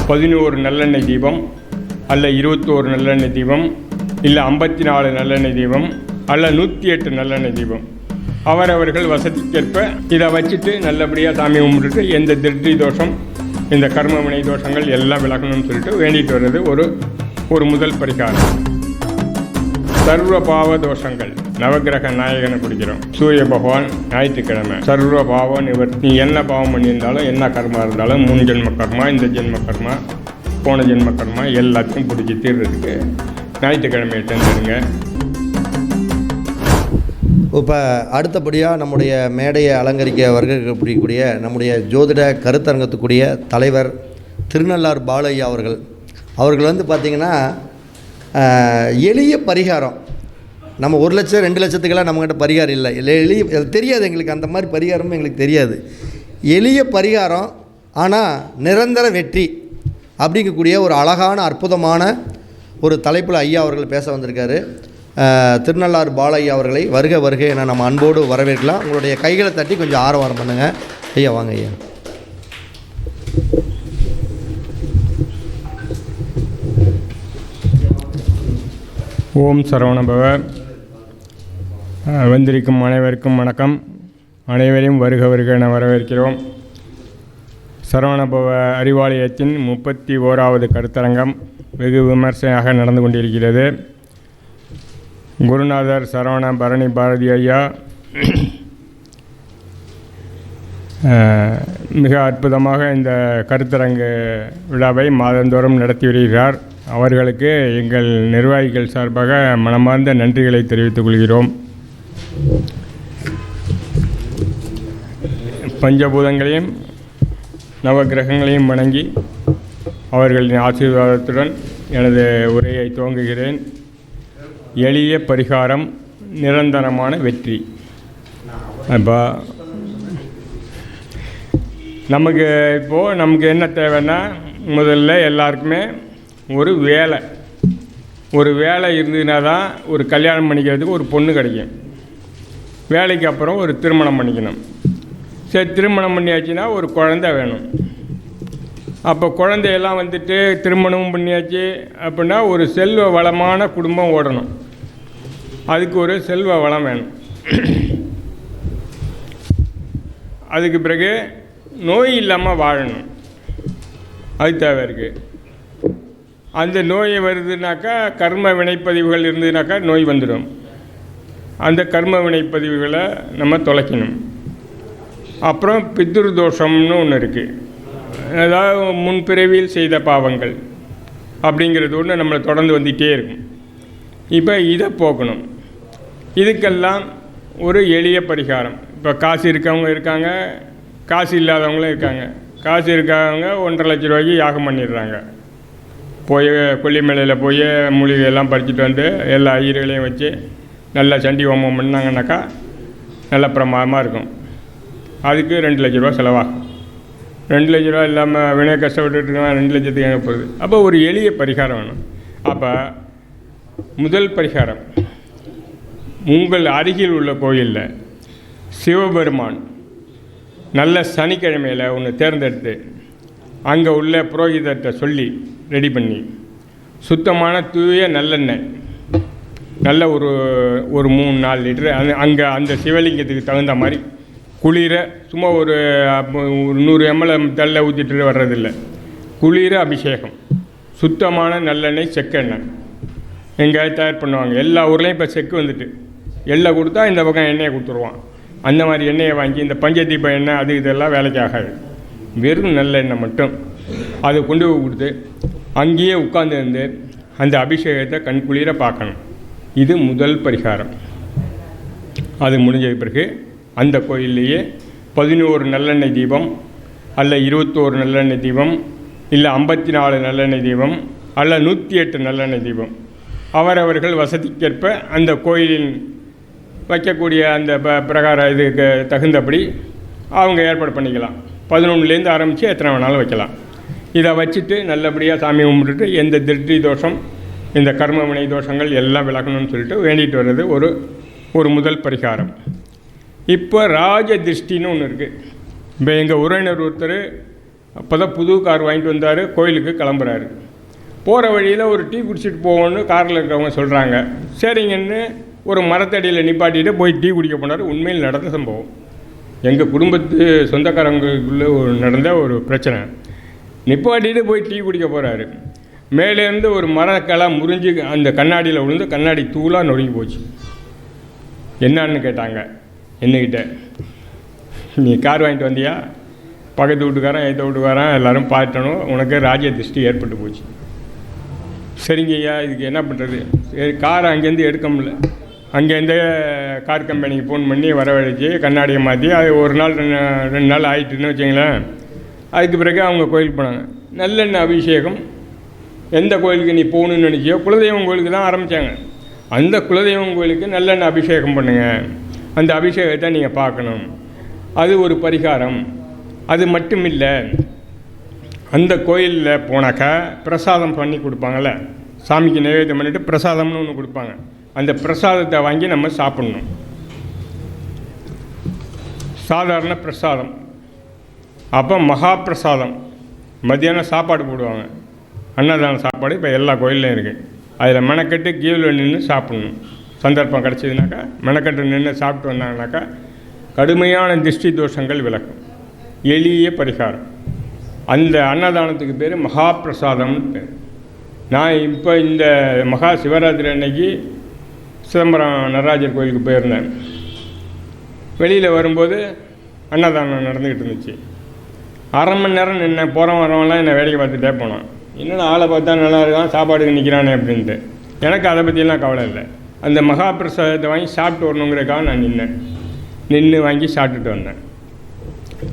11 நல்லெண்ணெய் தீபம் அல்ல 21 நல்லெண்ணெய் தீபம் இல்லை 54 நல்லெண்ணெய் தீபம் அல்ல 108 நல்லெண்ணெய் தீபம் அவரவர்கள் வசதிக்கேற்ப இதை வச்சுட்டு நல்லபடியாக சாமி கும்பிட்டுட்டு எந்த திருஷ்டி தோஷம் இந்த கர்மவினை தோஷங்கள் எல்லாம் விலகணும்னு சொல்லிட்டு வேண்டிட்டு வர்றது ஒரு முதல் பரிகாரம். சர்வ பாவ தோஷங்கள் நவகிரக நாயகனை பிடிக்கிறோம். சூரிய பகவான் ஞாயிற்றுக்கிழமை சர்வ பாவம் நீ என்ன பாவம் பண்ணியிருந்தாலும் என்ன கர்மா இருந்தாலும் 3 ஜென்ம கர்மா, இந்த ஜென்ம கர்மா, போன ஜென்ம கர்மா எல்லாத்தையும் பிடிச்சி தீர்றதுக்கு ஞாயிற்றுக்கிழமையை தேர்ந்தெடுங்க. இப்போ அடுத்தபடியாக நம்முடைய மேடையை அலங்கரிக்க வருகக்கூடிய நம்முடைய ஜோதிட கருத்தரங்கத்துக்குரிய தலைவர் திருநள்ளார் பாலையா அவர்கள் வந்து பார்த்திங்கன்னா எளிய பரிகாரம். நம்ம 1 லட்சம் 2 லட்சத்துக்கெல்லாம் நம்மக்கிட்ட பரிகாரம் இல்லை, எளிய தெரியாது எங்களுக்கு, அந்த மாதிரி பரிகாரமும் எங்களுக்கு தெரியாது. எளிய பரிகாரம் ஆனால் நிரந்தர வெற்றி அப்படிங்கக்கூடிய ஒரு அழகான அற்புதமான ஒரு தலைப்பில் ஐயா அவர்கள் பேச வந்திருக்காரு. திருநள்ளார் பாலையா அவர்களை வருக என நம்ம அன்போடு வரவேற்கலாம். உங்களுடைய கைகளை தட்டி கொஞ்சம் ஆரவாரம் பண்ணுங்கள். ஐயா வாங்க ஐயா. ஓம் சரவணபவ. வந்திருக்கும் அனைவருக்கும் வணக்கம். அனைவரையும் வருக என வரவேற்கிறோம். சரவணபவ அறிவாலயத்தின் 31வது கருத்தரங்கம் வெகு விமர்சையாக நடந்து கொண்டிருக்கிறது. குருநாதர் சரவண பரணி பாரதி ஐயா மிக அற்புதமாக இந்த கருத்தரங்கு விழாவை மாதந்தோறும் நடத்தி வருகிறார். அவர்களுக்கு எங்கள் நிர்வாகிகள் சார்பாக மனமார்ந்த நன்றிகளை தெரிவித்துக் கொள்கிறோம். பஞ்சபூதங்களையும் நவகிரகங்களையும் வணங்கி அவர்களின் ஆசீர்வாதத்துடன் எனது உரையை துவங்குகிறேன். எளிய பரிகாரம், நிரந்தரமான வெற்றி. இப்போ நமக்கு என்ன தேவைன்னா, முதல்ல எல்லாருக்குமே ஒரு வேலை இருந்ததுன்னா தான் ஒரு கல்யாணம் பண்ணிக்கிறதுக்கு ஒரு பொண்ணு கிடைக்கும். வேலைக்கு அப்புறம் ஒரு திருமணம் பண்ணிக்கணும். சரி, திருமணம் பண்ணியாச்சுன்னா ஒரு குழந்தை வேணும். அப்போ குழந்தையெல்லாம் வந்துட்டு திருமணமும் பண்ணியாச்சு அப்படின்னா ஒரு செல்வ வளமான குடும்பம் ஓடணும். அதுக்கு ஒரு செல்வ வளம் வேணும். அதுக்கு பிறகு நோய் இல்லாமல் வாழணும், அது தேவை இருக்குது. அந்த நோய் வருதுனாக்கா கர்ம வினைப்பதிவுகள் இருந்ததுனாக்கா நோய் வந்துடும். அந்த கர்ம வினைப்பதிவுகளை நம்ம தொலைக்கணும். அப்புறம் பித்ரு தோஷம்னு ஒன்று இருக்குது. அதாவது முன்பிறவியில் செய்த பாவங்கள் அப்படிங்கிறது ஒன்று நம்மளை தொடர்ந்து வந்துகிட்டே இருக்கும். இப்போ இதை போக்கணும். இதுக்கெல்லாம் ஒரு எளிய பரிகாரம். இப்போ காசு இருக்கவங்க இருக்காங்க, காசு இல்லாதவங்களும் இருக்காங்க. காசு இருக்காதவங்க 1.5 லட்ச ரூபாய்க்கு யாகம் பண்ணிடுறாங்க. போய் கொல்லிமலையில் போய் மூலிகையெல்லாம் பறிச்சுட்டு வந்து எல்லா ஐயர்களையும் வச்சு நல்லா சண்டி ஹோமம் பண்ணாங்கன்னாக்கா நல்ல பிரமாதமாக இருக்கும். அதுக்கு 2 லட்ச ரூபா செலவாகும். 2 லட்ச ரூபா இல்லாமல் வினை கஷ்டப்பட்டுட்டு இருக்காங்க, 2 லட்சத்துக்கு எங்கே போகுது? அப்போ ஒரு எளிய பரிகாரம் வேணும். அப்போ முதல் பரிகாரம், உங்கள் அருகில் உள்ள கோயிலில் சிவபெருமான் நல்ல சனிக்கிழமையில் ஒன்று தேர்ந்தெடுத்து அங்கே உள்ள புரோகிதர்கிட்ட சொல்லி ரெடி பண்ணி சுத்தமான தூய நல்லெண்ணெய் நல்ல ஒரு 3-4 லிட்டரு அங்கே அந்த சிவலிங்கத்துக்கு தகுந்த மாதிரி குளிர, சும்மா ஒரு 100 ml தள்ள ஊற்றிட்டு வர்றதில்லை, குளிர அபிஷேகம். சுத்தமான நல்லெண்ணெய், செக்கெண்ணெய் எங்கேயாவது தயார் பண்ணுவாங்க. எல்லா ஊர்லேயும் இப்போ செக்கு வந்துட்டு எல்லாம் கொடுத்தா இந்த பக்கம் எண்ணெயை கொடுத்துருவான். அந்த மாதிரி எண்ணெயை வாங்கி இந்த பஞ்சதீப எண்ணெய் அது இதெல்லாம் வேலைக்கு ஆகாது. வெறும் நல்லெண்ணெய் மட்டும் அதை கொண்டு போய் கொடுத்து அங்கேயே உட்கார்ந்து அந்த அபிஷேகத்தை கண்குளிர பார்க்கணும். இது முதல் பரிகாரம். அது முடிஞ்ச பிறகு அந்த கோயில்லையே 11 நல்லெண்ணெய் தீபம் அல்ல 21 நல்லெண்ணெய் தீபம் இல்லை 54 நல்லெண்ணெய் தீபம் அல்ல 108 நல்லெண்ணெய் தீபம் அவரவர்கள் வசதிக்கேற்ப அந்த கோயிலில் வைக்கக்கூடிய அந்த பிரகாரம் இதுக்கு தகுந்தபடி அவங்க ஏற்பாடு பண்ணிக்கலாம். 11லேருந்து ஆரம்பித்து எத்தனை வேணாலும் வைக்கலாம். இதை வச்சுட்டு நல்லபடியாக சாமி கும்பிட்டுட்டு எந்த திருஷ்டி தோஷம், இந்த கர்ம வினை தோஷங்கள் எல்லாம் விலகணும்னு சொல்லிட்டு வேண்டிட்டு வர்றது ஒரு முதல் பரிகாரம். இப்போ ராஜ திருஷ்டின்னு ஒன்று இருக்குது. இப்போ எங்கள் உறவினர் ஒருத்தர் அப்போ தான் புது கார் வாங்கிட்டு வந்தார், கோயிலுக்கு கிளம்புறாரு. போகிற வழியில் ஒரு டீ குடிச்சிட்டு போவோன்னு காரில் இருக்கிறவங்க சொல்கிறாங்க. சரிங்கன்னு ஒரு மரத்தடியில் நிப்பாட்டிட்டு போய் டீ குடிக்க போனார். உண்மையில் நடந்த சம்பவம். எங்கள் குடும்பத்து சொந்தக்காரங்களுக்குள்ளே நடந்த ஒரு பிரச்சனை. நிப்பாட்டிட்டு போய் டீ குடிக்க போகிறாரு. மேலேருந்து ஒரு மரக்கிளை முறிஞ்சு அந்த கண்ணாடியில் விழுந்து கண்ணாடி தூளாக நொறுங்கி போச்சு. என்னான்னு கேட்டாங்க என்னக்கிட்ட. நீ கார் வாங்கிட்டு வந்தியா? பக்கத்து வீட்டுக்காரன் எய்த்த வீட்டுக்காரன் எல்லோரும் பார்த்துட்டணும், உனக்கு ராஜ்ய திருஷ்டி ஏற்பட்டு போச்சு. சரிங்க ஐயா, இதுக்கு என்ன பண்ணுறது? சரி, காரை அங்கேருந்து எடுக்க முடியல. அங்கேருந்து கார் கம்பெனிக்கு ஃபோன் பண்ணி வரவழைச்சி கண்ணாடியை மாற்றி அது ஒரு நாள் 2 நாள் ஆகிட்டுன்னு வச்சிங்களேன். அதுக்கு பிறகு அவங்க கோயிலுக்கு போனாங்க. நல்லெண்ணெய் அபிஷேகம். எந்த கோயிலுக்கு நீ போகணுன்னு நினச்சியோ குலதெய்வம் கோயிலுக்கு தான் ஆரம்பித்தாங்க. அந்த குலதெய்வம் கோயிலுக்கு நல்லெண்ணெய் அபிஷேகம் பண்ணுங்கள். அந்த அபிஷேகத்தை நீங்கள் பார்க்கணும். அது ஒரு பரிகாரம். அது மட்டும் இல்லை, அந்த கோயிலில் போனாக்கா பிரசாதம் பண்ணி கொடுப்பாங்கள்ல, சாமிக்கு நைவேத்தியம் பண்ணிவிட்டு பிரசாதம்னு ஒன்று கொடுப்பாங்க. அந்த பிரசாதத்தை வாங்கி நம்ம சாப்பிட்ணும். சாதாரண பிரசாதம். அப்போ மகா பிரசாதம். மத்தியானம் சாப்பாடு போடுவாங்க, அன்னதான சாப்பாடு. இப்போ எல்லா கோயில்லையும் இருக்குது. அதில் மெனக்கட்டு கீழில் நின்று சாப்பிட்ணும். சந்தர்ப்பம் கிடச்சிதுனாக்கா மெனக்கட்டு நின்று சாப்பிட்டு வந்தாங்கனாக்கா கடுமையான திருஷ்டி தோஷங்கள் விலகும். எளிய பரிகாரம். அந்த அன்னதானத்துக்கு பேர் மகா பிரசாதம்னு பேர். நான் இப்போ இந்த மகா சிவராத்திரி அன்னைக்கு சிதம்பரம் நடராஜர் கோயிலுக்கு போயிருந்தேன். வெளியில் வரும்போது அன்னதானம் நடந்துக்கிட்டு இருந்துச்சு. 1/2 மணி நேரம் நின்று போகிறவன் வரவங்களாம் என்னை வேடிக்கை பார்த்துட்டே போனான். என்னென்ன ஆளை பார்த்தா நல்லா இருக்கான், சாப்பாடுக்கு நிற்கிறானே அப்படின்ட்டு. எனக்கு அதை பற்றியெல்லாம் கவலை இல்லை. அந்த மகா பிரசாதத்தை வாங்கி சாப்பிட்டு வரணுங்கிறதுக்காக நான் நின்று வாங்கி சாப்பிட்டுட்டு வந்தேன்.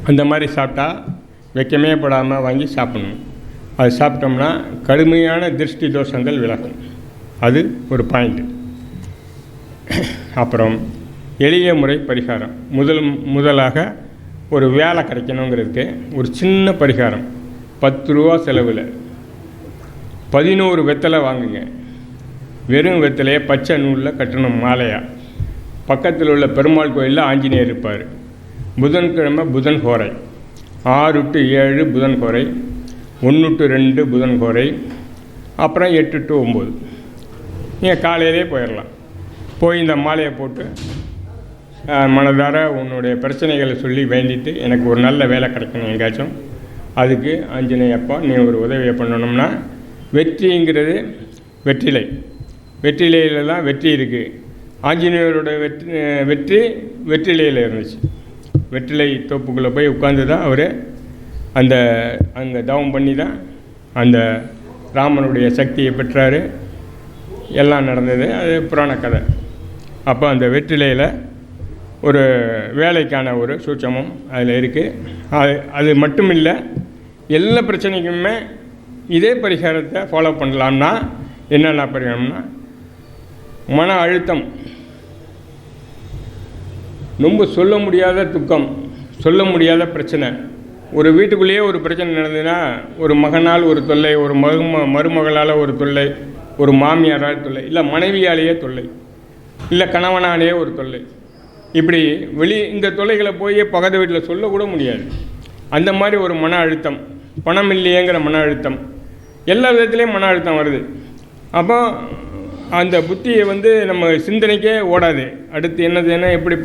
அந்த மாதிரி சாப்பிட்டா வெக்கமே படாமல் வாங்கி சாப்பிடணும். அது சாப்பிட்டோம்னா கடுமையான திருஷ்டி தோஷங்கள் விலகும். அது ஒரு பாயிண்ட்டு. அப்புறம் எளிய முறை பரிகாரம். முதலாக ஒரு வேலை கிடைக்கணுங்கிறதுக்கு ஒரு சின்ன பரிகாரம். 10 ரூபா செலவில் 11 வெத்தலை வாங்குங்க. வெறும் வெத்தலையை பச்சை நூலில் கட்டணும் மாலையாக. பக்கத்தில் உள்ள பெருமாள் கோயிலில் ஆஞ்சநேயர் இருப்பார். புதன்கிழமை புதன் கோரை, 6 to 7 புதன் கோரை, 1 to 2 புதன் கோரை, அப்புறம் 8 to 9. நீங்கள் காலையிலே போயிடலாம். போய் இந்த மாலையை போட்டு மனதார உன்னுடைய பிரச்சனைகளை சொல்லி வேண்டிட்டு எனக்கு ஒரு நல்ல வேலை கிடைக்கணும் எங்கேயாச்சும், அதுக்கு ஆஞ்சநேயப்பா நீ ஒரு உதவியை பண்ணணும்னா, வெற்றிங்கிறது வெற்றிலை. வெற்றிலையில் தான் வெற்றி இருக்குது. ஆஞ்சநேயரோட வெற்றி வெற்றிலையில் இருந்துச்சு. வெற்றிலை தோப்புக்குள்ளே போய் உட்காந்து தான் அவர் அங்கே தவம் பண்ணி தான் அந்த ராமனுடைய சக்தியை பெற்றார். எல்லாம் நடந்தது. அது புராண கதை. அப்போ அந்த வெற்றிலையில் ஒரு வேலைக்கான ஒரு சூட்சமும் அதில் இருக்குது. அது மட்டும் இல்லை, எல்லா பிரச்சனைக்குமே இதே பரிகாரத்தை ஃபாலோ பண்ணலாம்னா என்னென்ன பரிகாரம்னா, மன அழுத்தம், ரொம்ப சொல்ல முடியாத துக்கம், சொல்ல முடியாத பிரச்சனை. ஒரு வீட்டுக்குள்ளேயே ஒரு பிரச்சனை நடந்ததுன்னா, ஒரு மகனால் ஒரு தொல்லை, ஒரு மருமகளால் ஒரு தொல்லை, ஒரு மாமியாரால் தொல்லை, இல்லை மனைவியாலேயே தொல்லை, இல்லை கணவனாலேயே ஒரு தொல்லை, இப்படி இந்த தொல்லைகளை போய் பக்கத்து வீட்டில் சொல்லக்கூட முடியாது. அந்த மாதிரி ஒரு மன அழுத்தம், பணம் இல்லையேங்கிற மன அழுத்தம், எல்லா விதத்துலேயும் மன அழுத்தம் வருது. அப்போ அந்த புத்தியை நம்ம சிந்தனைக்கே ஓடாது. அடுத்து என்ன எப்படி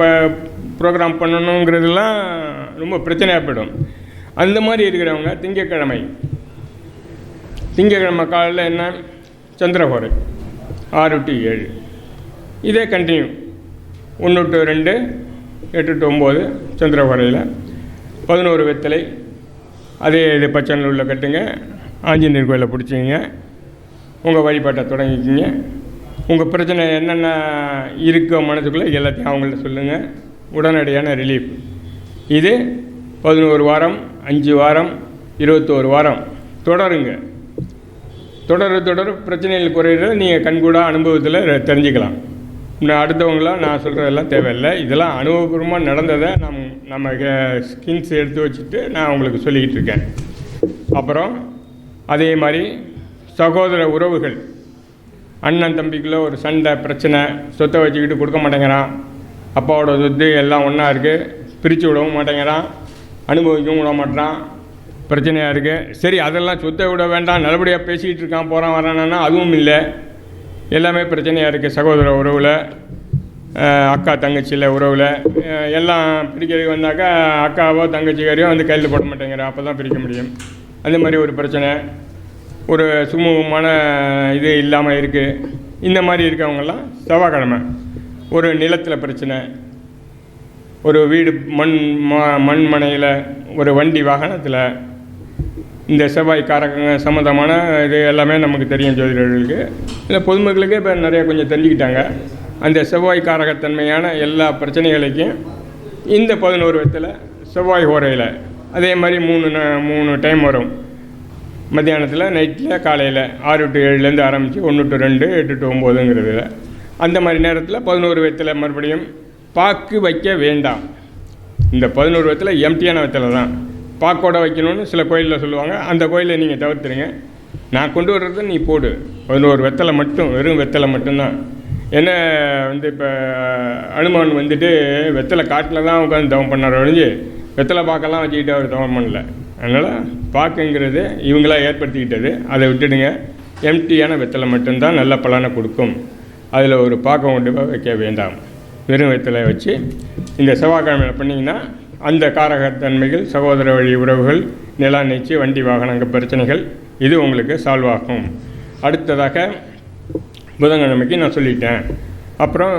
ப்ரோக்ராம் பண்ணணுங்கிறதுலாம் ரொம்ப பிரச்சனையாக போய்டும். அந்த மாதிரி இருக்கிறவங்க திங்கக்கிழமை காலையில் என்ன சந்திரஹோரை 6 to 7, இதே கண்டினியூ 1 to 2, 8 to 9 சந்திரஹோரையில் 11 வெத்தலை, அதே இது பச்சை நூலில் கட்டுங்க. ஆஞ்சநேயர் கோயிலை பிடிச்சிங்க, உங்கள் வழிபாட்டை தொடங்கிக்கிங்க. உங்கள் பிரச்சனை என்னென்ன இருக்கோ மனசுக்குள்ளே எல்லாத்தையும் அவங்கள்ட்ட சொல்லுங்கள். உடனடியான ரிலீஃப். இது 11 வாரம், 5 வாரம், 21 வாரம் தொடருங்க. தொடர பிரச்சனைகள் குறையிறத நீங்கள் கண்கூட அனுபவத்தில் தெரிஞ்சுக்கலாம். அடுத்தவங்களாம் நான் சொல்கிறதெல்லாம் தேவையில்லை. இதெல்லாம் அனுபவபூர்வமாக நடந்ததை நம்ம ஸ்கின்ஸ் எடுத்து வச்சுட்டு நான் உங்களுக்கு சொல்லிக்கிட்டு இருக்கேன். அப்புறம் அதே மாதிரி சகோதர உறவுகள், அண்ணன் தம்பிக்குள்ளே ஒரு சண்டை பிரச்சனை, சொத்தை வச்சுக்கிட்டு கொடுக்க மாட்டேங்கிறான், அப்பாவோட சொத்து எல்லாம் ஒன்றா இருக்குது, பிரித்து விடவும் மாட்டேங்கிறான், அனுபவிக்கவும் விட மாட்டான், பிரச்சனையாக இருக்குது. சரி, அதெல்லாம் சொத்தை விட வேண்டாம், நல்லபடியாக பேசிக்கிட்டு இருக்கான், போகிறான் வரானா, அதுவும் இல்லை. எல்லாமே பிரச்சனையாக இருக்குது. சகோதர உறவில், அக்கா தங்கச்சியில் உறவில் எல்லாம் பிரிக்கிறதுக்கு வந்தாக்கா அக்காவோ தங்கச்சிக்காரையோ வந்து கையில் போட மாட்டேங்கிற, அப்போ தான் பிரிக்க முடியும். அந்த மாதிரி ஒரு பிரச்சனை, ஒரு சுமூகமான இது இல்லாமல் இருக்குது. இந்த மாதிரி இருக்கவங்கெல்லாம் செவ்வாய்க்கிழமை ஒரு நிலத்தில் பிரச்சனை, ஒரு வீடு மண்மனையில், ஒரு வண்டி வாகனத்தில், இந்த செவ்வாய் காரகங்க சம்மந்தமான இது எல்லாமே நமக்கு தெரியும் ஜோதிடர்களுக்கு. இல்லை பொதுமக்களுக்கே இப்போ நிறைய கொஞ்சம் தெரிஞ்சுக்கிட்டாங்க. அந்த செவ்வாய் காரகத்தன்மையான எல்லா பிரச்சனைகளுக்கும் இந்த 11 வெத்தலை செவ்வாய் ஹோரையில் அதே மாதிரி 3 டைம் வரும். மத்தியானத்தில், நைட்டில், காலையில் 6 to 7 ஆரம்பித்து 1 to 2, 8 to 9ங்கிறதுல அந்த மாதிரி நேரத்தில் 11 வெத்தலை மறுபடியும் பாக்கு வைக்க வேண்டாம். இந்த 11 வெத்தலை எம்டியான வெத்தலை தான். பாக்கோட வைக்கணும்னு சில கோயிலில் சொல்லுவாங்க. அந்த கோயிலில் நீங்கள் தவிர்த்துருங்க. நான் கொண்டு வர்றது நீ போடு. 11 வெத்தலை மட்டும், வெறும் வெத்தலை மட்டும்தான். என்ன வந்து இப்போ அனுமான் வந்துட்டு வெத்தலை காட்டில் தான் உட்காந்து தவம் பண்ணார் ஒழிஞ்சு வெத்தலை பாக்கெல்லாம் வச்சுக்கிட்டு அவர் தவம் பண்ணல. அதனால் பாக்குங்கிறது இவங்களாம் ஏற்படுத்திக்கிட்டது. அதை விட்டுடுங்க. எம்டியான வெத்தலை மட்டும்தான் நல்ல பலனை கொடுக்கும். அதில் ஒரு பாக்கம் கொண்டு போய் வைக்க வேண்டாம். வெறும் வெத்தலை வச்சு இந்த செவ்வாய்க்கிழமையில் பண்ணிங்கன்னா அந்த காரகத்தன்மைகள், சகோதர வழி உறவுகள், நிலா நீச்சி, வண்டி வாகனங்கள் பிரச்சனைகள் இது உங்களுக்கு சால்வ் ஆகும். அடுத்ததாக புதன்கிழமைக்கு நான் சொல்லிட்டேன். அப்புறம்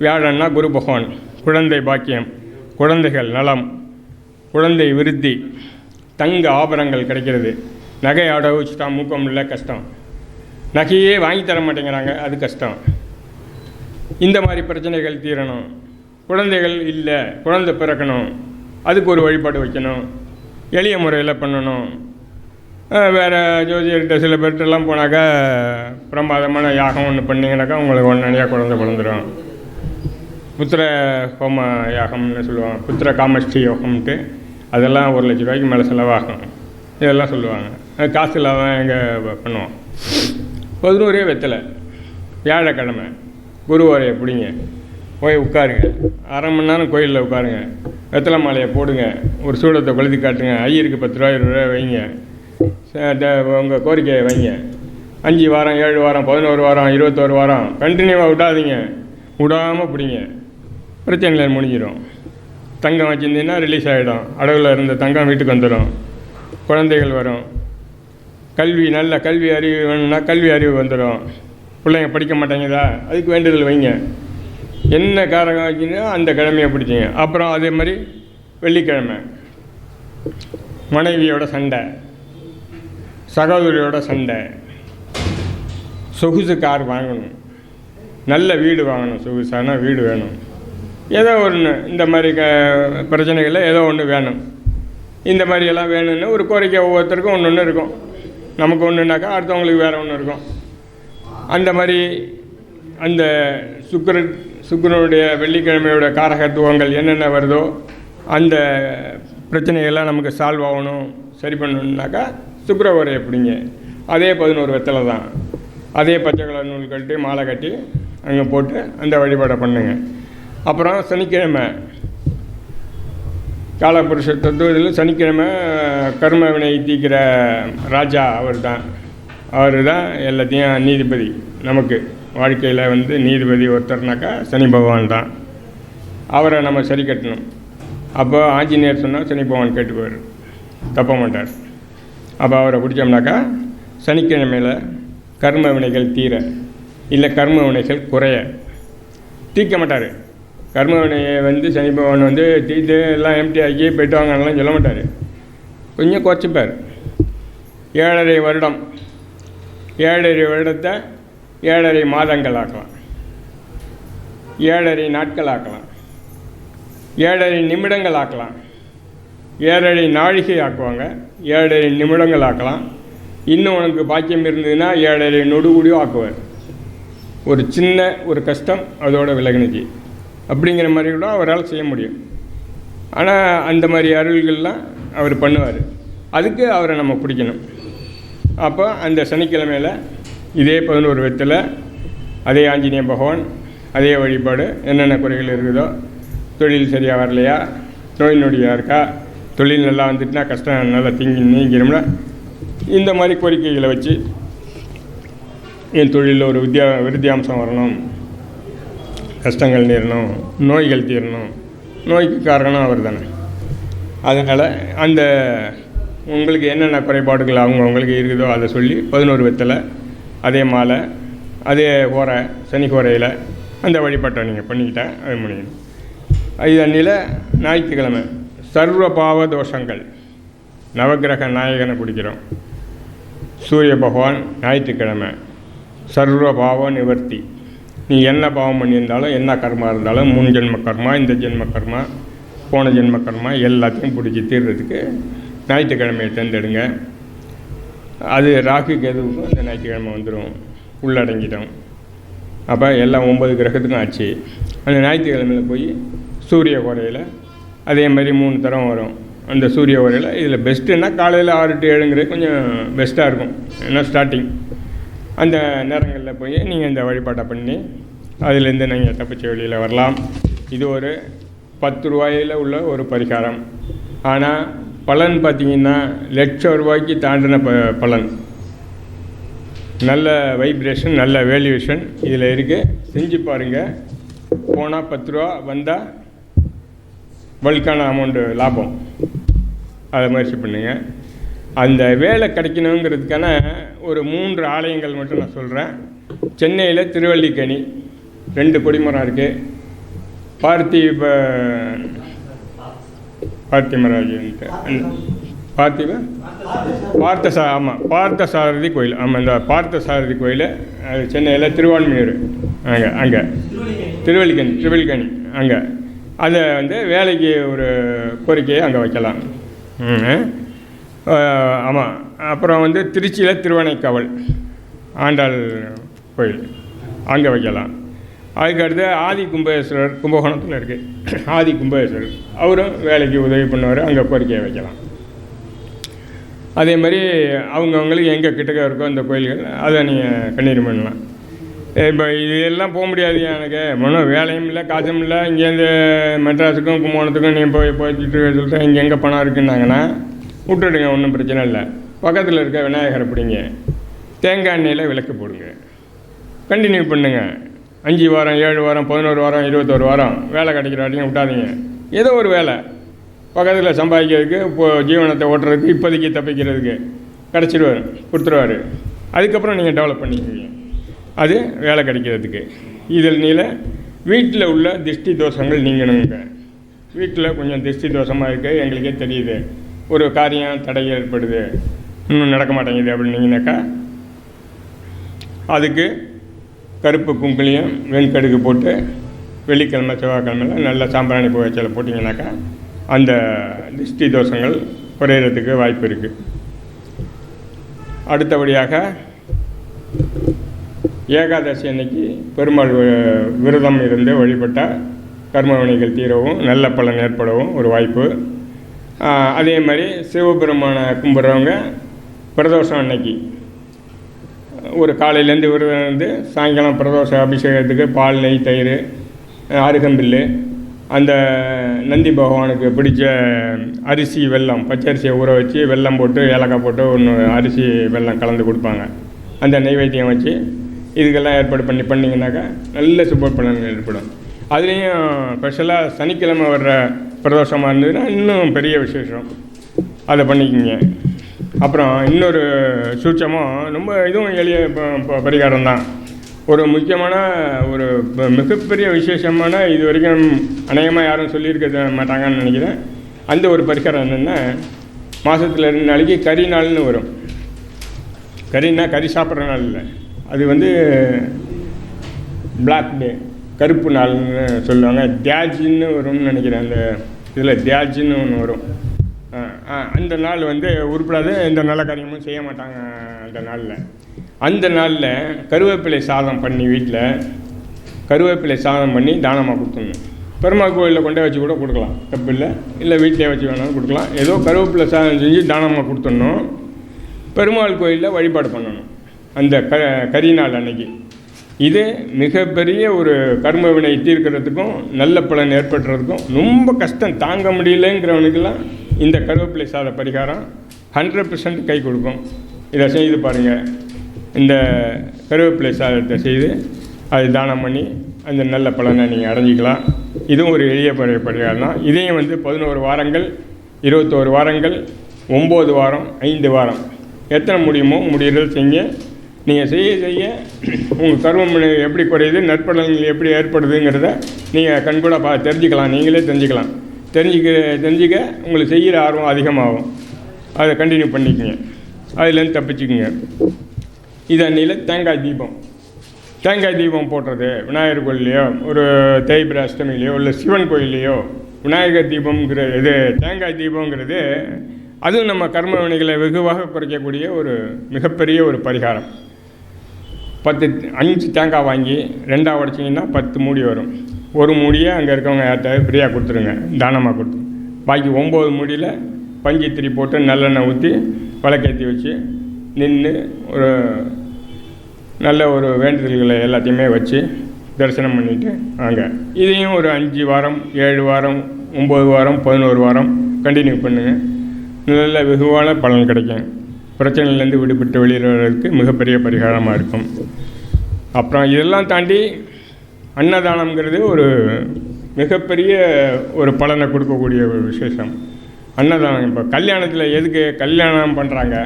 வியாழன்னா குரு பகவான், குழந்தை பாக்கியம், குழந்தைகள் நலம், குழந்தை விருத்தி, தங்க ஆபரணங்கள் கிடைக்கிறது. நகை அடகு வச்சுட்டா மூக்கம் இல்லை, கஷ்டம். நகையே வாங்கி தர மாட்டேங்கிறாங்க, அது கஷ்டம். இந்த மாதிரி பிரச்சனைகள் தீரணும். குழந்தைகள் இல்லை, குழந்தை பிறக்கணும், அதுக்கு ஒரு வழிபாடு வைக்கணும், எளிய முறையில் பண்ணணும். வேறு ஜோதிடர்கிட்ட சில பேர்கிட்டலாம் போனாக்கா பிரமாதமான யாகம் ஒன்று பண்ணிங்கனாக்கா உங்களுக்கு உடனடியாக குழந்தை பிறந்துடும். புத்திர ஹோம யாகம்னு சொல்லுவாங்க, புத்திர காமஷ்டி யோகம்ன்ட்டு. அதெல்லாம் 1 லட்ச ரூபாய்க்கு மேலே செலவாகும். இதெல்லாம் சொல்லுவாங்க. அது காசு இல்லாமல் எங்கே பண்ணுவோம். 11 வெத்தலை வியாழக்கிழமை குரு ஓரையை பிடிங்க, போய் உட்காருங்க. 1/2 மணி நேரம் கோயிலில் உட்காருங்க. வெத்தலை மாலையை போடுங்க, ஒரு சூடத்தை கொளுத்தி காட்டுங்க. ஐயருக்கு 10 ரூபா 20 ரூபா வைங்க. உங்கள் கோரிக்கையை வைங்க. 5 வாரம், 7 வாரம், 11 வாரம், 21 வாரம் கண்டினியூவாக விடாதீங்க. விடாமல் பிடிங்க, பிரச்சனைகள் முடிஞ்சிடும். தங்கம் வச்சுருந்தீங்கன்னா ரிலீஸ் ஆகிடும். அடவில் இருந்த தங்கம் வீட்டுக்கு வந்துடும். குழந்தைகள் வரும். கல்வி, நல்ல கல்வி அறிவு வேணும்னா கல்வி அறிவு வந்துடும். பிள்ளைங்க படிக்க மாட்டேங்குதா, அதுக்கு வேண்டுதல் வைங்க. என்ன காரகம் வச்சுன்னா அந்த கிழமையை பிடிச்சிங்க. அப்புறம் அதே மாதிரி வெள்ளிக்கிழமை மனைவியோட சண்டை, சகோதரியோட சண்டை, சொகுசு கார் வாங்கணும், நல்ல வீடு வாங்கணும், சொகுசான வீடு வேணும், ஏதோ ஒன்று. இந்த மாதிரி பிரச்சனைகளில் ஏதோ ஒன்று வேணும். இந்த மாதிரியெல்லாம் வேணும்னு ஒரு கோரிக்கை ஒவ்வொருத்தருக்கும் ஒன்று இருக்கும். நமக்கு ஒன்றுனாக்கா அடுத்தவங்களுக்கு வேறு ஒன்று இருக்கும். அந்த மாதிரி அந்த சுக்கிரனுடைய வெள்ளிக்கிழமையோட காரகத்துவங்கள் என்னென்ன வருதோ அந்த பிரச்சனைகள்லாம் நமக்கு சால்வ் ஆகணும், சரி பண்ணணுன்னாக்கா சுக்கிர ஓரை எப்படிங்க. அதே 11 வெத்தலை தான். அதே பச்சை கலர் நூல் கட்டி மாலை கட்டி அங்கே போட்டு அந்த வழிபாடை பண்ணுங்க. அப்புறம் சனிக்கிழமை காலபுருஷ தத்துவத்தில் சனிக்கிழமை கர்ம வினை தீக்கிற ராஜா அவர் தான் எல்லாத்தையும் நீதிபதி. நமக்கு வாழ்க்கையில் வந்து நீதிபதி ஒருத்தர்னாக்கா சனி பகவான் தான். அவரை நம்ம சரி கட்டணும். அப்போ ஆஞ்சநேயர் சொன்னால் சனி பகவான் கேட்டுக்குவார், தப்ப மாட்டார். அப்போ அவரை பிடிச்சோம்னாக்கா சனிக்கிழமையில் கர்ம வினைகள் தீர, இல்லை கர்ம வினைகள் குறைய, தீர்க்க மாட்டார். கர்ம வினையை வந்து சனி பகவான் வந்து தீர்த்து எல்லாம் எம்டி ஆக்கி போய்ட்டு வாங்கலாம் சொல்ல மாட்டார், கொஞ்சம் குறைச்சிப்பார். 7.5 வருடம், 7.5 வருடத்தை 7.5 மாதங்கள் ஆக்கலாம், 7.5 நாட்கள் ஆக்கலாம், 7.5 நிமிடங்கள் ஆக்கலாம், 7.5 நாழிகை ஆக்குவாங்க, 7.5 நிமிடங்கள் ஆக்கலாம். இன்னும் உனக்கு பாக்கியம் இருந்ததுன்னா 7.5 நொடு கூடியும் ஆக்குவார். ஒரு சின்ன ஒரு கஷ்டம் அதோட விலகினுச்சு அப்படிங்கிற மாதிரி கூட அவரால் செய்ய முடியும். ஆனால் அந்த மாதிரி அருள்கள்லாம் அவர் பண்ணுவார். அதுக்கு அவரை நம்ம பிடிக்கணும். அப்போ அந்த சனிக்கிழமையில் இதே 11 வெத்தலை, அதே ஆஞ்சநேய பகவான், அதே வழிபாடு. என்னென்ன குறைகள் இருக்குதோ, தொழில் சரியாக வரலையா, நோய் நொடியாக இருக்கா, தொழில் நல்லா வந்துட்டுனா கஷ்டம் நல்லா நீங்கிடும்னா இந்த மாதிரி கோரிக்கைகளை வச்சு என் தொழிலில் ஒரு விருத்தியாம்சம் வரணும், கஷ்டங்கள் நேரணும், நோய்கள் தீரணும். நோய்க்கு காரணம் அவர் தானே. அதனால் அந்த உங்களுக்கு என்னென்ன குறைபாடுகள் அவங்களுக்கு இருக்குதோ அதை சொல்லி 11 வெத்தலை, அதே மாலை, அதே கோரை, சனி கோரையில் அந்த வழிபாட்டை நீங்கள் பண்ணிக்கிட்டா அது முடியும். இதன்னில் ஞாயிற்றுக்கிழமை சர்வ பாவ தோஷங்கள், நவக்கிரக நாயகனை பிடிக்கிறோம். சூரிய பகவான் ஞாயிற்றுக்கிழமை சர்வ பாவ நிவர்த்தி. நீ என்ன பாவம் பண்ணியிருந்தாலும், என்ன கர்மா இருந்தாலும், முன் ஜென்ம கர்மா, இந்த ஜென்ம கர்மா, போன ஜென்ம கர்மா எல்லாத்தையும் பிடிச்சி தீர்றதுக்கு ஞாயிற்றுக்கிழமையை தேர்ந்தெடுங்க. அது ராகு கேதுவுக்கும் அந்த ஞாயிற்றுக்கிழமை வந்துடும், உள்ளடங்கிட்டோம். அப்போ எல்லாம் 9 கிரகத்துக்கும் ஆச்சு. அந்த ஞாயிற்றுக்கிழமையில் போய் சூரிய கோரையில் அதே மாதிரி 3 தரம் வரும். அந்த சூரிய கோரையில் இதில் பெஸ்ட்டுன்னா காலையில் 6 to 7ங்கிறது கொஞ்சம் பெஸ்ட்டாக இருக்கும். ஏன்னா ஸ்டார்டிங் அந்த நேரங்களில் போய் நீங்கள் இந்த வழிபாட்டை பண்ணி அதிலேருந்து நீங்கள் தப்பிச்ச வெளியில் வரலாம். இது ஒரு 10 ரூபாயில் உள்ள ஒரு பரிகாரம். ஆனால் பலன் பார்த்திங்கன்னா ₹1,00,000 தாண்டின பலன். நல்ல வைப்ரேஷன், நல்ல வேல்யூவேஷன் இதில் இருக்குது. செஞ்சு பாருங்கள். போனால் 10 ரூபா, வந்தால் பல்கான அமௌண்ட்டு லாபம். அதை முயற்சி பண்ணுங்கள். அந்த வேலை கிடைக்கணுங்கிறதுக்கான ஒரு 3 ஆலயங்கள் மட்டும் நான் சொல்கிறேன். சென்னையில் திருவல்லிக்கேணி 2 கொடிமரம் இருக்குது. பார்த்தசாரதி கோயில். ஆமாம், இந்த பார்த்தசாரதி கோயில் அது சென்னையில் திருவான்மியூர் அங்கே திருவல்லிக்கேணி அங்கே. அதை வந்து வேலைக்கு ஒரு கோரிக்கையை அங்கே வைக்கலாம். ஆமாம். அப்புறம் வந்து திருச்சியில் திருவானைக்காவல் ஆண்டாள் கோயில் அங்கே வைக்கலாம். அதுக்கடுத்து ஆதி கும்பேஸ்வரர் கும்பகோணத்தில் இருக்குது. ஆதி கும்பேஸ்வரர் அவரும் வேலைக்கு உதவி பண்ணுவார், அங்கே கோரிக்கையை வைக்கலாம். அதே மாதிரி அவங்கவுங்களுக்கு எங்கே கிட்டக்க இருக்கோ அந்த கோயில்கள் அதை நீங்கள் கண்ணீர் பண்ணலாம். இப்போ இதெல்லாம் போக முடியாது எனக்கு, வேலையும் இல்லை, காசும் இல்லை. இங்கேருந்து மெட்ராஸுக்கும் கும்பகோணத்துக்கும் நீ போய்ட்டு சொல்லிட்டு இங்கே எங்கே பணம் இருக்குன்னாங்கன்னா விட்டுடுங்க, ஒன்றும் பிரச்சனை இல்லை. பக்கத்தில் இருக்க விநாயகரை பிடிங்க, தேங்காய் எண்ணெயில் விளக்கு போடுங்க, கண்டினியூ பண்ணுங்கள். 5 வாரம், 7 வாரம், 11 வாரம், 21 வாரம் வேலை கிடைக்கிற வரைக்கும் விட்டாதீங்க. ஏதோ ஒரு வேலை பக்கத்தில் சம்பாதிக்கிறதுக்கு, இப்போது ஜீவனத்தை ஓட்டுறதுக்கு, இப்போதைக்கு தப்பிக்கிறதுக்கு கிடச்சிடுவார், கொடுத்துருவார். அதுக்கப்புறம் நீங்கள் டெவலப் பண்ணிக்குவீங்க. அது வேலை கிடைக்கிறதுக்கு. இதில் வீட்டில் உள்ள திருஷ்டி தோஷங்கள் நீங்கணுங்க. வீட்டில் கொஞ்சம் திருஷ்டி தோஷமாக இருக்குது, எங்களுக்கே தெரியுது. ஒரு காரியம் தடை ஏற்படுது, இன்னும் நடக்க மாட்டேங்குது அப்படின்னீங்கன்னாக்கா அதுக்கு கருப்பு குங்குலியம் வெண்கடுகு போட்டு வெள்ளிக்கிழமை செவ்வாய்க்கிழமையில் நல்ல சாம்பிராணி புகைச்சலை போட்டிங்கனாக்கா அந்த திருஷ்டி தோஷங்கள் குறையிறதுக்கு வாய்ப்பு இருக்குது. அடுத்தபடியாக ஏகாதசி அன்னைக்கு பெருமாள் விரதம் இருந்து வழிபட்டால் கர்ம வினைகள் தீரவும் நல்ல பலன் ஏற்படவும் ஒரு வாய்ப்பு. அதே மாதிரி சிவபெருமானை கும்பிட்றவங்க பிரதோஷம் அன்னைக்கு ஒரு காலையிலேருந்து விரதம் இருந்து சாயங்காலம் பிரதோஷ அபிஷேகத்துக்கு பால், நெய், தயிர், அருகம்பில்லு, அந்த நந்தி பகவானுக்கு பிடிச்ச அரிசி வெல்லம், பச்சரிசியை ஊற வச்சு வெல்லம் போட்டு ஏலக்காய் போட்டு ஒன்று அரிசி வெல்லம் கலந்து கொடுப்பாங்க. அந்த நெய்வேத்தியம் வச்சு இதுக்கெல்லாம் ஏற்பாடு பண்ணிங்கனாக்கா நல்ல சுப பலன்கள் ஏற்படும். அதுலேயும் ஸ்பெஷலாக சனிக்கிழமை வர்ற பிரதோஷமாக இருந்ததுன்னா இன்னும் பெரிய விசேஷம், அதை பண்ணிக்கிங்க. அப்புறம் இன்னொரு சூட்சமும் ரொம்ப இதுவும் எளிய பரிகாரம் தான். ஒரு முக்கியமான ஒரு மிகப்பெரிய விசேஷமான, இது வரைக்கும் அநேகமாக யாரும் சொல்லியிருக்க மாட்டாங்கன்னு நினைக்கிறேன். அந்த ஒரு பரிகாரம் என்னென்னா, மாதத்தில் 2 நாளைக்கு கறி நாள்னு வரும். கறின்னா கறி சாப்பிட்ற நாள் இல்லை, அது வந்து பிளாக் டே, கருப்பு நாள்னு சொல்லுவாங்க. தியாஜின்னு வரும்னு நினைக்கிறேன். அந்த இதில் தியாஜின்னு ஒன்று வரும். அந்த நாள் வந்து உருப்படாத எந்த நல்ல காரியமும் செய்ய மாட்டாங்க அந்த நாளில். அந்த நாளில் கருவேப்பிலை சாதம் பண்ணி, வீட்டில் கருவேப்பிலை சாதம் பண்ணி தானமாக கொடுத்துடணும். பெருமாள் கோயிலில் கொண்டே வச்சு கூட கொடுக்கலாம், தப்பு இல்லை. இல்லை வீட்டிலே வச்சு வேணாலும் கொடுக்கலாம். ஏதோ கருவேப்பிலை சாதம் செஞ்சு தானமாக கொடுத்துடணும். பெருமாள் கோயிலில் வழிபாடு பண்ணணும் அந்த கரி நாள் அன்னைக்கு. இது மிகப்பெரிய ஒரு கர்ம வினை தீர்க்கிறதுக்கும் நல்ல பலன் ஏற்படுறதுக்கும், ரொம்ப கஷ்டம் தாங்க முடியலைங்கிறவனுக்கெல்லாம் இந்த கருவேப்பிலை சாத பரிகாரம் 100% கை கொடுக்கும். இதை செய்து பாருங்கள். இந்த கருவேப்பிலை சாதத்தை செய்து அதை தானம் பண்ணி அந்த நல்ல பலனை நீங்கள் அடைஞ்சிக்கலாம். இதுவும் ஒரு எளிய பரிகாரம் தான். இதையும் 11 வாரங்கள், 21 வாரங்கள், 9 வாரம், 5 வாரம் எத்தனை முடியுமோ முடிகிறது செய்ய. நீங்கள் செய்ய செய்ய உங்கள் கர்மம் எப்படி குறையுது, நற்பலன்கள் எப்படி ஏற்படுதுங்கிறத நீங்கள் கண்கூட தெரிஞ்சுக்கலாம். நீங்களே தெரிஞ்சுக்கலாம். தெரிஞ்சிக்க உங்களுக்கு செய்கிற ஆர்வம் அதிகமாகும். அதை கண்டினியூ பண்ணிக்கோங்க. அதுலேருந்து தப்பிச்சுக்குங்க. இது அன்னையில் தேங்காய் தீபம் போடுறது விநாயகர் கோயிலையோ, ஒரு தேய்பிரை அஷ்டமிலையோ, இல்லை சிவன் கோயிலையோ விநாயகர் தீபம்ங்கிற இது தேங்காய் தீபங்கிறது அதுவும் நம்ம கர்ம வினைகளை வெகுவாக குறைக்கக்கூடிய ஒரு மிகப்பெரிய ஒரு பரிகாரம். 5 தேங்காய் வாங்கி 2ஆக உடைச்சிங்கன்னா 10 மூடி வரும். ஒரு மூடியை அங்கே இருக்கவங்க யார்கிட்ட ஃப்ரீயாக கொடுத்துருங்க, தானமாக கொடுத்துருங்க. பாக்கி 9 மூடியில் பஞ்சித்திரி போட்டு நல்லெண்ணெய் ஊற்றி விளக்கேற்றி வச்சு நின்று ஒரு நல்ல ஒரு வேண்டுதல்களை எல்லாத்தையுமே வச்சு தரிசனம் பண்ணிவிட்டு வாங்க. இதையும் ஒரு 5 வாரம், 7 வாரம், 9 வாரம், 11 வாரம் கண்டினியூ பண்ணுங்கள். நல்ல வெகுவான பலன் கிடைக்கும். பிரச்சனையிலேருந்து விடுபட்டு வெளியேறதுக்கு மிகப்பெரிய பரிகாரமாக இருக்கும். அப்புறம் இதெல்லாம் தாண்டி அன்னதானம்ங்கிறது ஒரு மிகப்பெரிய ஒரு பலனை கொடுக்கக்கூடிய ஒரு விசேஷம். அன்னதானம் இப்போ கல்யாணத்தில் எதுக்கு கல்யாணம் பண்ணுறாங்க?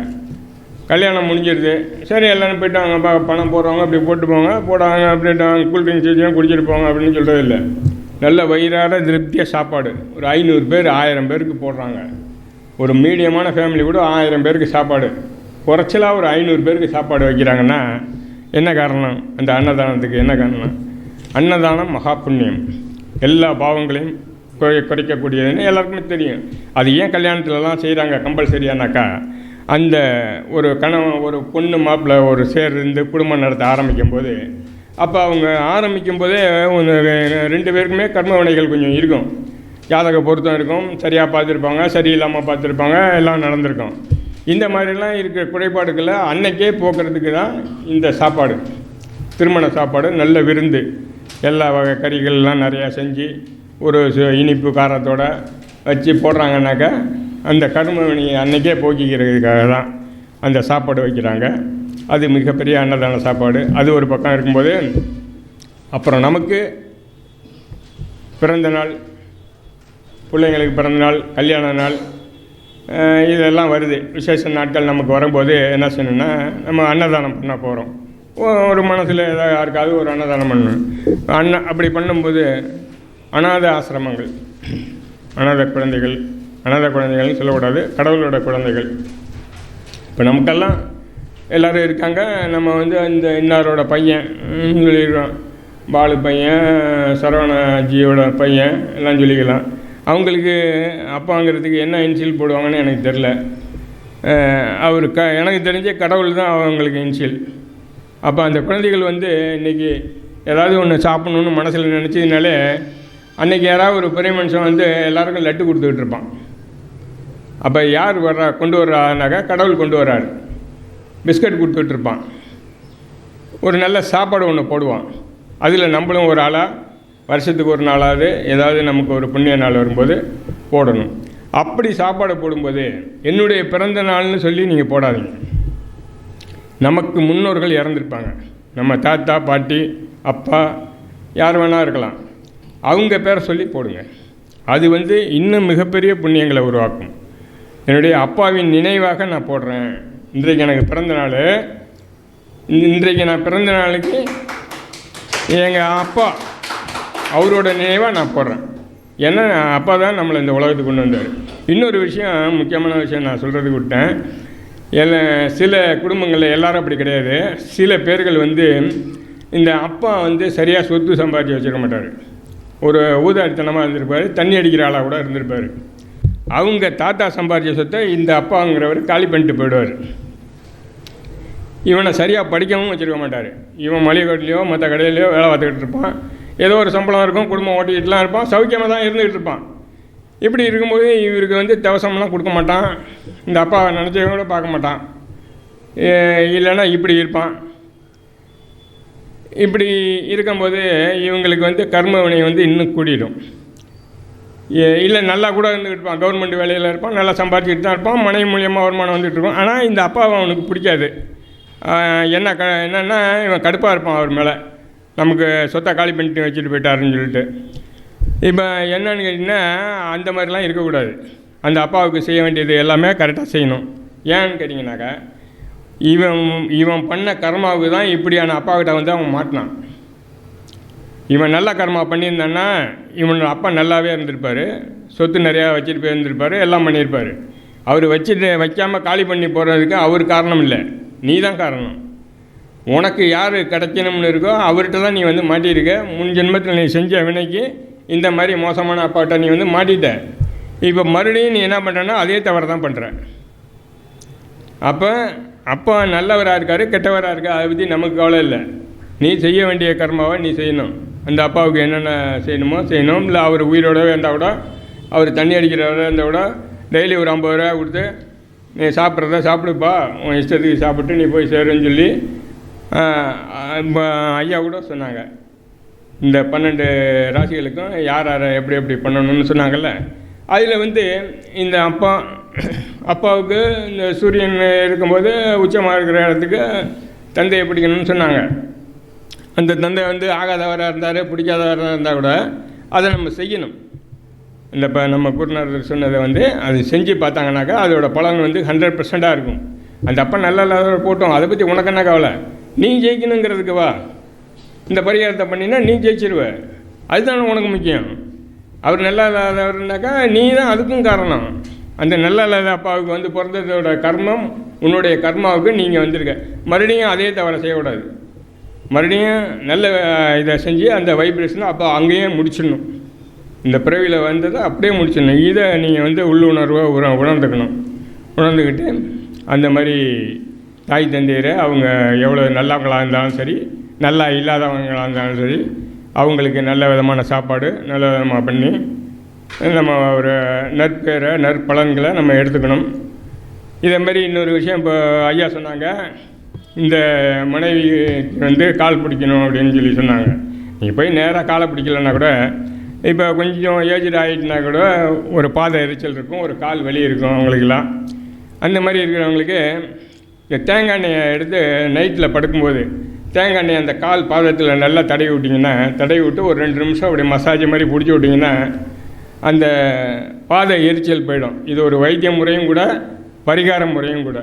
கல்யாணம் முடிஞ்சிருது, சரி எல்லோரும் போய்ட்டு அவங்க பணம் போடுறவங்க அப்படி போட்டு போடாங்க அப்படின்ட்டு கூல்ட்ரிங்க்ஸ் வச்சுலாம் குடிச்சிட்டு போங்க அப்படின்னு சொல்கிறது இல்லை. நல்ல வயிறார திருப்தியாக சாப்பாடு ஒரு 500 பேர் 1000 பேருக்கு போடுறாங்க. ஒரு மீடியமான ஃபேமிலி கூட 1000 பேருக்கு சாப்பாடு, குறைச்சலாக ஒரு 500 பேருக்கு சாப்பாடு வைக்கிறாங்கன்னா என்ன காரணம்? அந்த அன்னதானத்துக்கு என்ன காரணம்? அன்னதானம் மகா புண்ணியம், எல்லா பாவங்களையும் குறைக்கக்கூடியதுன்னு எல்லாருக்குமே தெரியும். அது ஏன் கல்யாணத்துலலாம் செய்கிறாங்க கம்பல்சரியானாக்கா, அந்த ஒரு பொண்ணு மாப்பிள்ளை ஒரு இருந்து குடும்பம் நடத்த ஆரம்பிக்கும்போது, அப்போ அவங்க ஆரம்பிக்கும்போதே 2 பேருக்குமே கர்ம வினைகள் கொஞ்சம் இருக்கும். ஜாதக பொருத்தம் இருக்கும், சரியாக பார்த்துருப்பாங்க, சரியில்லாமல் பார்த்துருப்பாங்க, எல்லாம் நடந்திருக்கும். இந்த மாதிரிலாம் இருக்கிற குறைபாடுகளை அன்னைக்கே போக்குறதுக்கு தான் இந்த சாப்பாடு, திருமண சாப்பாடு, நல்ல விருந்து, எல்லா வகை கறிகள்லாம் நிறையா செஞ்சு ஒரு இனிப்பு காரத்தோடு வச்சு போடுறாங்கன்னாக்கா அந்த கர்ம வினையை அன்னைக்கே போக்கிக்கிறதுக்காக தான் அந்த சாப்பாடு வைக்கிறாங்க. அது மிகப்பெரிய அன்னதான சாப்பாடு. அது ஒரு பக்கம் இருக்கும்போது, அப்புறம் நமக்கு பிறந்த நாள், பிள்ளைங்களுக்கு பிறந்த நாள், கல்யாண நாள், இதெல்லாம் வருது. விசேஷ நாட்கள் நமக்கு வரும்போது என்ன செய்யணும்னா, நம்ம அன்னதானம் பண்ண போகிறோம். ஒரு மனசில் ஏதாவது யாருக்காவது ஒரு அன்னதானம் பண்ணணும். அப்படி பண்ணும்போது அநாத ஆசிரமங்கள், அநாத குழந்தைகள்னு சொல்லக்கூடாது, கடவுளோட குழந்தைகள். இப்போ நமக்கெல்லாம் எல்லோரும் இருக்காங்க. நம்ம அந்த இன்னாரோட பையன் சொல்லிடுறோம், பாலு பையன், சரவணாஜியோட பையன் எல்லாம் சொல்லிக்கலாம். அவங்களுக்கு அப்பாங்கிறதுக்கு என்ன இன்சியல் போடுவாங்கன்னு எனக்கு தெரில. அவர் எனக்கு தெரிஞ்ச கடவுள் தான் அவங்களுக்கு இன்சியல். அப்போ அந்த குழந்தைகள் இன்றைக்கி ஏதாவது ஒன்று சாப்பிட்ணுன்னு மனசில் நினச்சதுனாலே, அன்றைக்கி யாராவது ஒரு பெரிய மனுஷன் எல்லாருக்கும் லட்டு கொடுத்துக்கிட்டு இருப்பான். அப்போ யார் கொண்டு வர்றாருனாக்கா கடவுள் கொண்டு வர்றாரு. பிஸ்கட் கொடுத்துக்கிட்டு இருப்பான், ஒரு நல்ல சாப்பாடு ஒன்று போடுவான். அதில் நம்மளும் ஒரு ஆளாக வருஷத்துக்கு ஒரு நாளாவது ஏதாவது நமக்கு ஒரு புண்ணிய நாள் வரும்போது போடணும். அப்படி சாப்பாடு போடும்போது என்னுடைய பிறந்த நாள்னு சொல்லி நீங்கள் போடாதீங்க. நமக்கு முன்னோர்கள் இறந்துருப்பாங்க, நம்ம தாத்தா பாட்டி அப்பா யார் வேணால் இருக்கலாம், அவங்க பேரை சொல்லி போடுங்க. அது இன்னும் மிகப்பெரிய புண்ணியங்களை உருவாக்கும். என்னுடைய அப்பாவின் நினைவாக நான் போடுறேன். இன்றைக்கு எனக்கு பிறந்த நாள், இன்றைக்கு நான் பிறந்த நாளுக்கு எங்கள் அப்பா அவரோட நினைவாக நான் போடுறேன். ஏன்னா அப்பா தான் நம்மளை இந்த உலகத்துக்கு கொண்டு வந்தார். இன்னொரு விஷயம், முக்கியமான விஷயம் நான் சொல்கிறதுக்கு விட்டேன். சில குடும்பங்களில் எல்லாரும் அப்படி கிடையாது. சில பேர்கள் இந்த அப்பா சரியாக சொத்து சம்பாதிச்சு வச்சுருக்க மாட்டார். ஒரு ஊதாரித்தனமாக இருந்திருப்பார், தண்ணி அடிக்கிற ஆளாக கூட இருந்திருப்பார். அவங்க தாத்தா சம்பாதிச்ச சொத்தை இந்த அப்பாங்கிறவர் காலி பண்ணிட்டு போயிடுவார். இவனை சரியாக படிக்கவும் வச்சுருக்க மாட்டார். இவன் மளிகை கடையிலையோ மற்ற கடையிலையோ வேலை பார்த்துக்கிட்டு இருப்பான். ஏதோ ஒரு சம்பளம் இருக்கும், குடும்பம் ஓட்டிக்கிட்டுலாம் இருப்பான், சௌக்கியமாக தான் இருந்துக்கிட்டு இருப்பான். இப்படி இருக்கும்போது இவருக்கு தவசம்லாம் கொடுக்க மாட்டான், இந்த அப்பா நினச்சவங்க கூட பார்க்க மாட்டான். இல்லைன்னா இப்படி இருப்பான். இப்படி இருக்கும்போது இவங்களுக்கு கர்ம வினை இன்னும் கூடிடும். இல்லை நல்லா கூட இருந்துக்கிட்டு இருப்பான், கவர்மெண்ட் வேலையில் இருப்பான், நல்லா சம்பாதிச்சுட்டு தான் இருப்பான், மனைவி மூலியமாக வருமானம் வந்துட்டு இருக்கும். ஆனால் இந்த அப்பாவை அவனுக்கு பிடிக்காது. என்னென்னா இவன் கடுப்பாக இருப்பான் அவர் மேலே, நமக்கு சொத்தை காலி பண்ணிட்டு வச்சுட்டு போயிட்டாருன்னு சொல்லிட்டு. இப்போ என்னன்னு கேட்டிங்கன்னா அந்த மாதிரிலாம் இருக்கக்கூடாது. அந்த அப்பாவுக்கு செய்ய வேண்டியது எல்லாமே கரெக்டாக செய்யணும். ஏன்னு கேட்டிங்கனாக்கா இவன் பண்ண கர்மாவுக்கு தான் இப்படியான அப்பாக்கிட்ட வந்து அவன் மாட்டினான். இவன் நல்ல கர்மா பண்ணியிருந்தான்னா இவனோட அப்பா நல்லாவே இருந்திருப்பார், சொத்து நிறையா வச்சுட்டு போயிருந்திருப்பார், எல்லாம் பண்ணியிருப்பார். அவர் வைக்காமல் காலி பண்ணி போகிறதுக்கு அவர் காரணம் இல்லை, நீ தான் காரணம். உனக்கு யார் கிடைக்கணும்னு இருக்கோ அவர்கிட்ட தான் நீ வந்து மாட்டியிருக்க. முன் ஜென்மத்தில் நீ செஞ்ச வினைக்கு இந்த மாதிரி மோசமான அப்பாட்ட நீ வந்து மாட்டிட்ட. இப்போ மறுபடியும் நீ என்ன பண்ணுறன்னா அதே தவறு தான் பண்ணுற. அப்பா நல்லவராக இருக்கார், கெட்டவராக இருக்கா, அதை பற்றி நமக்கு கவலை இல்லை. நீ செய்ய வேண்டிய கர்மாவை நீ செய்யணும். அந்த அப்பாவுக்கு என்னென்ன செய்யணுமோ செய்யணும். இல்லை அவர் உயிரோடவே இருந்தால் கூட, அவர் தண்ணி அடிக்கிறவராக இருந்தால் கூட டெய்லி ஒரு 50 ரூபா கொடுத்து நீ சாப்பிட்றத சாப்பிடுப்பா, உன் இஷ்டத்துக்கு சாப்பிட்டு நீ போய் சேருன்னு சொல்லி ஐயா கூட சொன்னாங்க. இந்த 12 ராசிகளுக்கும் யார் யாரை எப்படி எப்படி பண்ணணும்னு சொன்னாங்கல்ல. அதில் வந்து இந்த அப்பாவுக்கு இந்த சூரியன் இருக்கும்போது உச்சமாக இருக்கிற இடத்துக்கு தந்தையை பிடிக்கணும்னு சொன்னாங்க. அந்த தந்தை வந்து ஆகாதவராக இருந்தார், பிடிக்காதவராக இருந்தால் கூட அதை நம்ம செய்யணும். இந்த இப்போ நம்ம குருநாதர் சொன்னதை வந்து அது செஞ்சு பார்த்தாங்கனாக்கா அதோட பலன் வந்து 100% இருக்கும். அந்த அப்பா நல்லா இல்லாத போட்டோம், அதை பற்றி உனக்கு என்ன கவலை, நீ ஜெயிக்கணுங்கிறதுக்கு வா. இந்த பரிகாரத்தை பண்ணினா நீ ஜெயிச்சிருவ, அதுதானே உனக்கு முக்கியம். அவர் நல்லா இல்லாதவர்னாக்கா நீ தான் அதுக்கும் காரணம். அந்த நல்லா இல்லாத அப்பாவுக்கு வந்து பிறந்ததோட கர்மம், உன்னுடைய கர்மாவுக்கு நீங்கள் வந்திருக்க. மறுபடியும் அதே தவறை செய்யக்கூடாது. மறுபடியும் நல்ல இதை செஞ்சு அந்த வைப்ரேஷனை அப்போ அங்கேயே முடிச்சிடணும். இந்த பிறவியில் வந்ததை அப்படியே முடிச்சிடணும். இதை நீங்கள் வந்து உள்ளுணர்வாக உணர்ந்துக்கிட்டு அந்த மாதிரி தாய் தந்தையரை அவங்க எவ்வளோ நல்லவங்களாக இருந்தாலும் சரி, நல்லா இல்லாதவங்களாக இருந்தாலும் சரி, அவங்களுக்கு நல்ல விதமான சாப்பாடு நல்ல விதமாக பண்ணி நம்ம ஒரு நற்பேரை நற்பலன்களை நம்ம எடுத்துக்கணும். இதே மாதிரி இன்னொரு விஷயம் இப்போ ஐயா சொன்னாங்க, இந்த மனைவி வந்து கால் பிடிக்கணும் அப்படின்னு சொல்லி சொன்னாங்க. நீங்கள் போய் நேராக காலை பிடிக்கலன்னா கூட, இப்போ கொஞ்சம் ஏஜ்டு ஆகிட்டுனா கூட ஒரு பாதை எரிச்சல் இருக்கும், ஒரு கால் வெளியே இருக்கும் அவங்களுக்கெல்லாம். அந்த மாதிரி இருக்கிறவங்களுக்கு இந்த தேங்காய் எண்ணெயை எடுத்து நைட்டில் படுக்கும்போது தேங்காய் எண்ணெய் அந்த கால் பாதத்தில் நல்லா தடவி விட்டு ஒரு 2 நிமிஷம் அப்படி மசாஜ் மாதிரி பிடிச்சி விட்டிங்கன்னா அந்த பாதை எரிச்சல் போயிடும். இது ஒரு வைத்திய முறையும் கூட, பரிகார முறையும் கூட.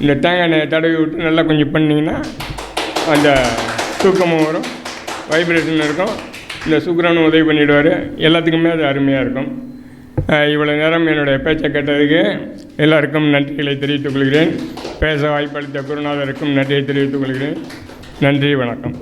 இந்த தேங்காய் எண்ணெயை தடவி விட்டு நல்லா கொஞ்சம் பண்ணிங்கன்னா அந்த தூக்கமும் வரும், வைப்ரேஷன் இருக்கும். இந்த சுக்கிரனும் உதவி பண்ணிவிடுவார். எல்லாத்துக்குமே அது அருமையாக இருக்கும். இவ்வளோ நேரம் என்னுடைய பேச்சை கேட்டதுக்கு எல்லாருக்கும் நன்றிகளை தெரிவித்துக் கொள்கிறேன். பேச வாய்ப்பளித்த குருநாதருக்கும் நன்றியை தெரிவித்துக் கொள்கிறேன். நன்றி, வணக்கம்.